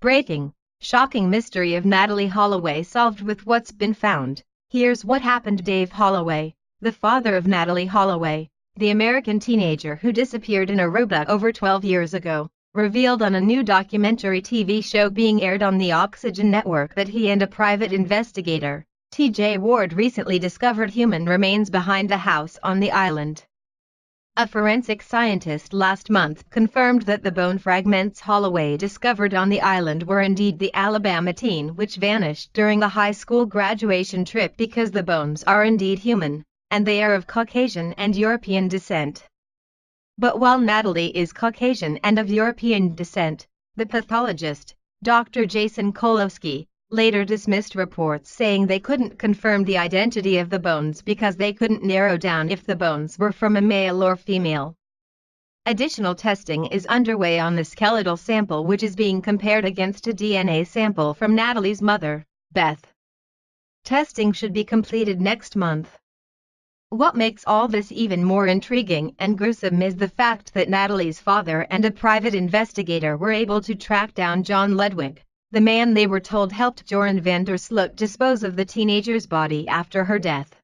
Breaking. Shocking mystery of Natalee Holloway solved with what's been found. Here's what happened. Dave Holloway, the father of Natalee Holloway, the American teenager who disappeared in Aruba over 12 years ago, revealed on a new documentary TV show being aired on the Oxygen network that he and a private investigator, T.J. Ward, recently discovered human remains behind a house on the island. A forensic scientist last month confirmed that the bone fragments Holloway discovered on the island were indeed the Alabama teen which vanished during a high school graduation trip, because the bones are indeed human, and they are of Caucasian and European descent. But while Natalee is Caucasian and of European descent, the pathologist, Dr. Jason Kolowski, later dismissed reports saying they couldn't confirm the identity of the bones because they couldn't narrow down if the bones were from a male or female. Additional testing is underway on the skeletal sample, which is being compared against a DNA sample from Natalee's mother, Beth. Testing should be completed next month. What makes all this even more intriguing and gruesome is the fact that Natalee's father and a private investigator were able to track down John Ludwig, the man they were told helped Joran van der Sloot dispose of the teenager's body after her death.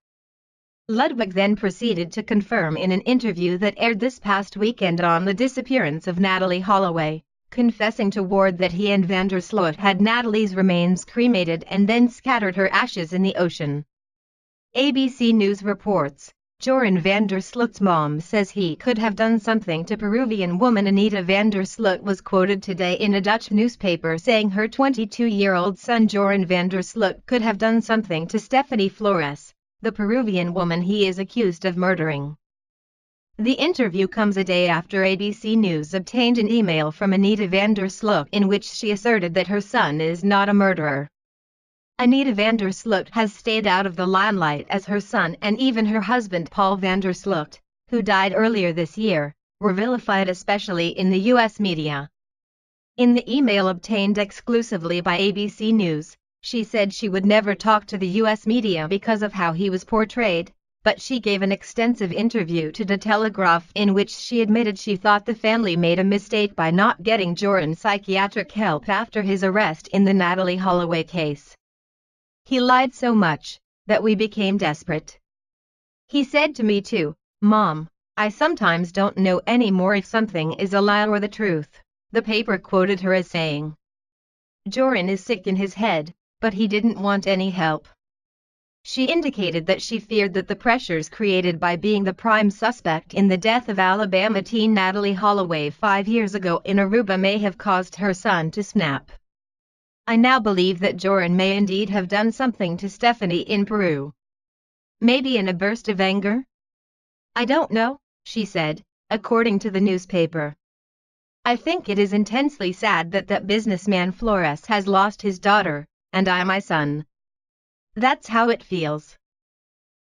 Ludwig then proceeded to confirm in an interview that aired this past weekend on the disappearance of Natalee Holloway, confessing to Ward that he and van der Sloot had Natalee's remains cremated and then scattered her ashes in the ocean. ABC News reports, Joran van der Sloot's mom says he could have done something to Peruvian woman Anita van der Sloot was quoted today in a Dutch newspaper saying her 22-year-old son Joran van der Sloot could have done something to Stephanie Flores, the Peruvian woman he is accused of murdering. The interview comes a day after ABC News obtained an email from Anita van der Sloot in which she asserted that her son is not a murderer. Anita van der Sloot has stayed out of the limelight as her son and even her husband Paul van der Sloot, who died earlier this year, were vilified, especially in the U.S. media. In the email obtained exclusively by ABC News, she said she would never talk to the U.S. media because of how he was portrayed, but she gave an extensive interview to The Telegraph in which she admitted she thought the family made a mistake by not getting Joran psychiatric help after his arrest in the Natalee Holloway case. He lied so much that we became desperate. He said to me too, "Mom, I sometimes don't know anymore if something is a lie or the truth," the paper quoted her as saying. Joran is sick in his head, but he didn't want any help. She indicated that she feared that the pressures created by being the prime suspect in the death of Alabama teen Natalee Holloway 5 years ago in Aruba may have caused her son to snap. "I now believe that Joran may indeed have done something to Stephanie in Peru. Maybe in a burst of anger? I don't know," she said, according to the newspaper. "I think it is intensely sad that that businessman Flores has lost his daughter, and I my son. That's how it feels."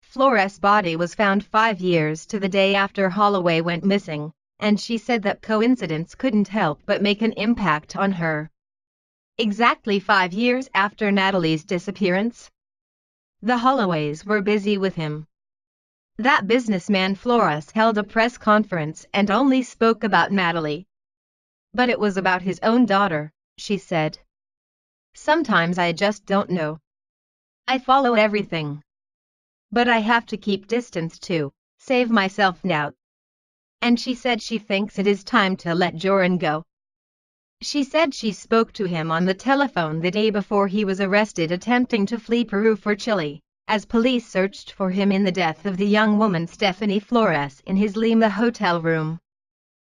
Flores' body was found 5 years to the day after Holloway went missing, and she said that coincidence couldn't help but make an impact on her. Exactly 5 years after Natalee's disappearance? The Holloways were busy with him. That businessman Flores held a press conference and only spoke about Natalee. But it was about his own daughter, she said. "Sometimes I just don't know. I follow everything. But I have to keep distance to save myself now." And she said she thinks it is time to let Joran go. She said she spoke to him on the telephone the day before he was arrested attempting to flee Peru for Chile, as police searched for him in the death of the young woman Stephanie Flores in his Lima hotel room.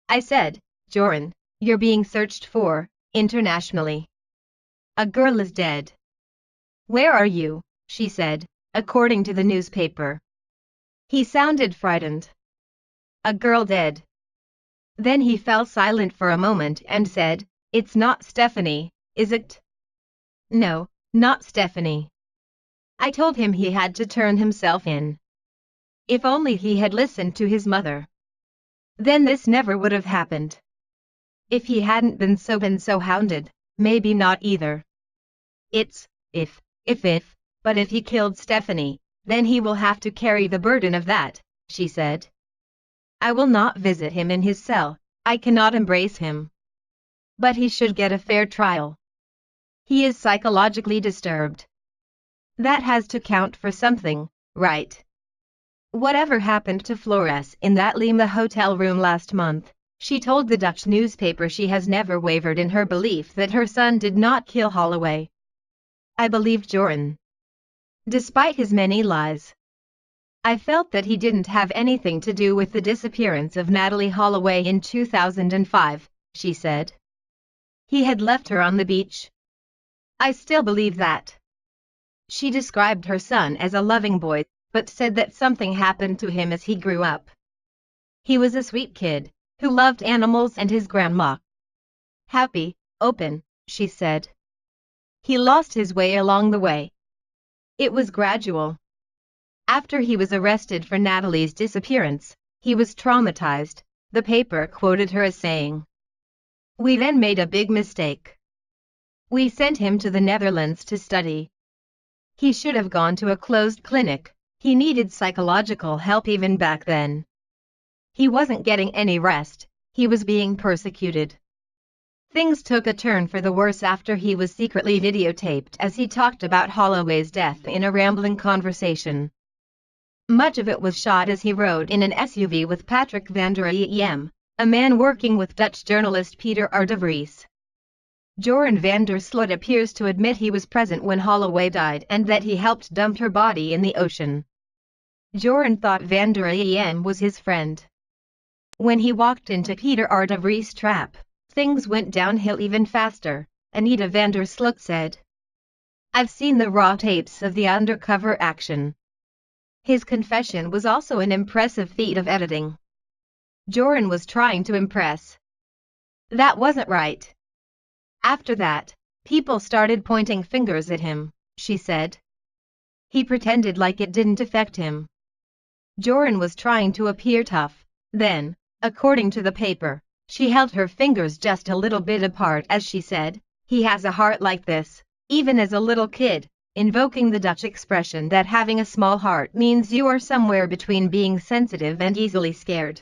"I said, Joran, you're being searched for, internationally. A girl is dead." "Where are you?" she said, according to the newspaper. He sounded frightened. "A girl dead." Then he fell silent for a moment and said, "It's not Stephanie, is it?" "No, not Stephanie." I told him he had to turn himself in. If only he had listened to his mother. Then this never would have happened. If he hadn't been so hounded, maybe not either. It's, if, but if he killed Stephanie, then he will have to carry the burden of that, she said. "I will not visit him in his cell, I cannot embrace him. But he should get a fair trial. He is psychologically disturbed. That has to count for something, right? Whatever happened to Flores in that Lima hotel room last month? She told the Dutch newspaper she has never wavered in her belief that her son did not kill Holloway. I believed Joran. Despite his many lies. I felt that he didn't have anything to do with the disappearance of Natalee Holloway in 2005, she said. He had left her on the beach. I still believe that. She described her son as a loving boy, but said that something happened to him as he grew up. He was a sweet kid, who loved animals and his grandma. Happy, open, she said. He lost his way along the way. It was gradual. After he was arrested for Natalee's disappearance, he was traumatized, the paper quoted her as saying. We then made a big mistake. We sent him to the Netherlands to study. He should have gone to a closed clinic. He needed psychological help even back then. He wasn't getting any rest, he was being persecuted. Things took a turn for the worse after he was secretly videotaped as he talked about Holloway's death in a rambling conversation. Much of it was shot as he rode in an SUV with Patrick van der Em, a man working with Dutch journalist Peter R. de Vries. Joran van der Sloot appears to admit he was present when Holloway died and that he helped dump her body in the ocean. Joran thought van der Em was his friend. When he walked into Peter R. de Vries' trap, things went downhill even faster, Anita van der Sloot said. I've seen the raw tapes of the undercover action. His confession was also an impressive feat of editing. Joran was trying to impress. That wasn't right. After that, people started pointing fingers at him, she said. He pretended like it didn't affect him. Joran was trying to appear tough. Then, according to the paper, she held her fingers just a little bit apart as she said, he has a heart like this, even as a little kid, invoking the Dutch expression that having a small heart means you are somewhere between being sensitive and easily scared.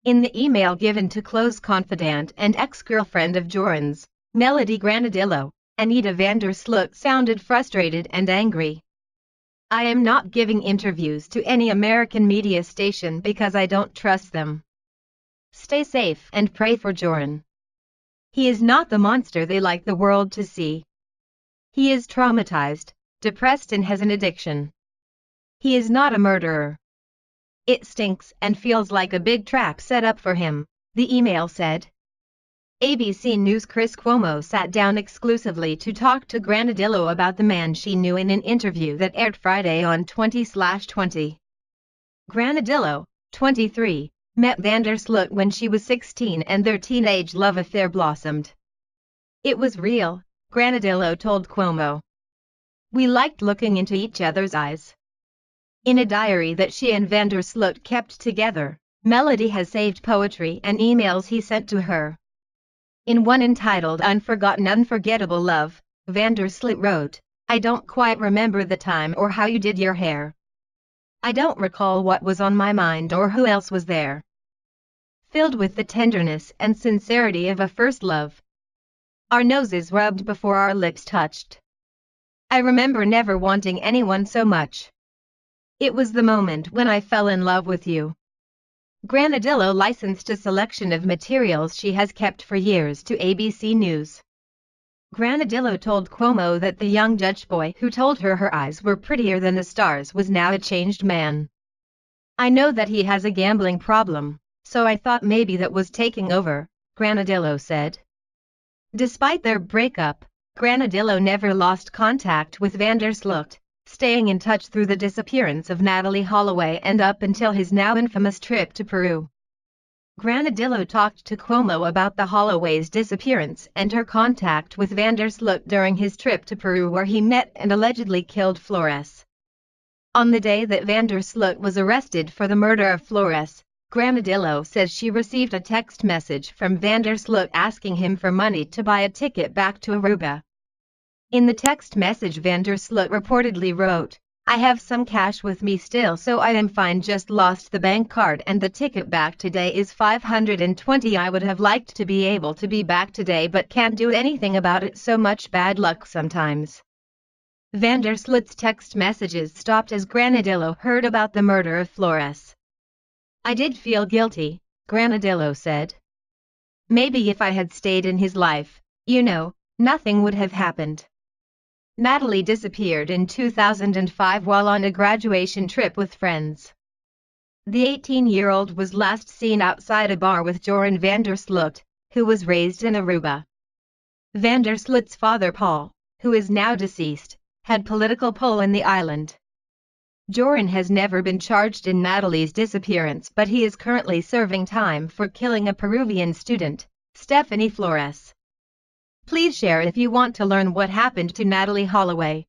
In the email given to close confidant and ex-girlfriend of Joran's, Melody Granadillo, Anita van der Sloot sounded frustrated and angry. I am not giving interviews to any American media station because I don't trust them. Stay safe and pray for Joran. He is not the monster they like the world to see. He is traumatized, depressed and has an addiction. He is not a murderer. It stinks and feels like a big trap set up for him, the email said. ABC News' Chris Cuomo sat down exclusively to talk to Granadillo about the man she knew in an interview that aired Friday on 20/20. Granadillo, 23, met van der Sloot when she was 16 and their teenage love affair blossomed. It was real, Granadillo told Cuomo. We liked looking into each other's eyes. In a diary that she and van der Sloot kept together, Melody has saved poetry and emails he sent to her. In one entitled Unforgotten Unforgettable Love, van der Sloot wrote, I don't quite remember the time or how you did your hair. I don't recall what was on my mind or who else was there. Filled with the tenderness and sincerity of a first love. Our noses rubbed before our lips touched. I remember never wanting anyone so much. It was the moment when I fell in love with you. Granadillo licensed a selection of materials she has kept for years to ABC News. Granadillo told Cuomo that the young Dutch boy who told her eyes were prettier than the stars was now a changed man. I know that he has a gambling problem, so I thought maybe that was taking over, Granadillo said. Despite their breakup, Granadillo never lost contact with van der Sloot, staying in touch through the disappearance of Natalee Holloway and up until his now infamous trip to Peru. Granadillo talked to Cuomo about the Holloway's disappearance and her contact with van der Sloot during his trip to Peru where he met and allegedly killed Flores. On the day that van der Sloot was arrested for the murder of Flores, Granadillo says she received a text message from van der Sloot asking him for money to buy a ticket back to Aruba. In the text message van der Sloot reportedly wrote, I have some cash with me still, so I am fine. Just lost the bank card and the ticket back today is 520. I would have liked to be able to be back today but can't do anything about it. So much bad luck sometimes. Vanderslut's text messages stopped as Granadillo heard about the murder of Flores. I did feel guilty, Granadillo said. Maybe if I had stayed in his life, nothing would have happened. Natalee disappeared in 2005 while on a graduation trip with friends. The 18-year-old was last seen outside a bar with Joran Vandersloot, who was raised in Aruba. Vandersloot's father Paul, who is now deceased, had political pull in the island. Joran has never been charged in Natalee's disappearance, but he is currently serving time for killing a Peruvian student, Stephanie Flores. Please share if you want to learn what happened to Natalee Holloway.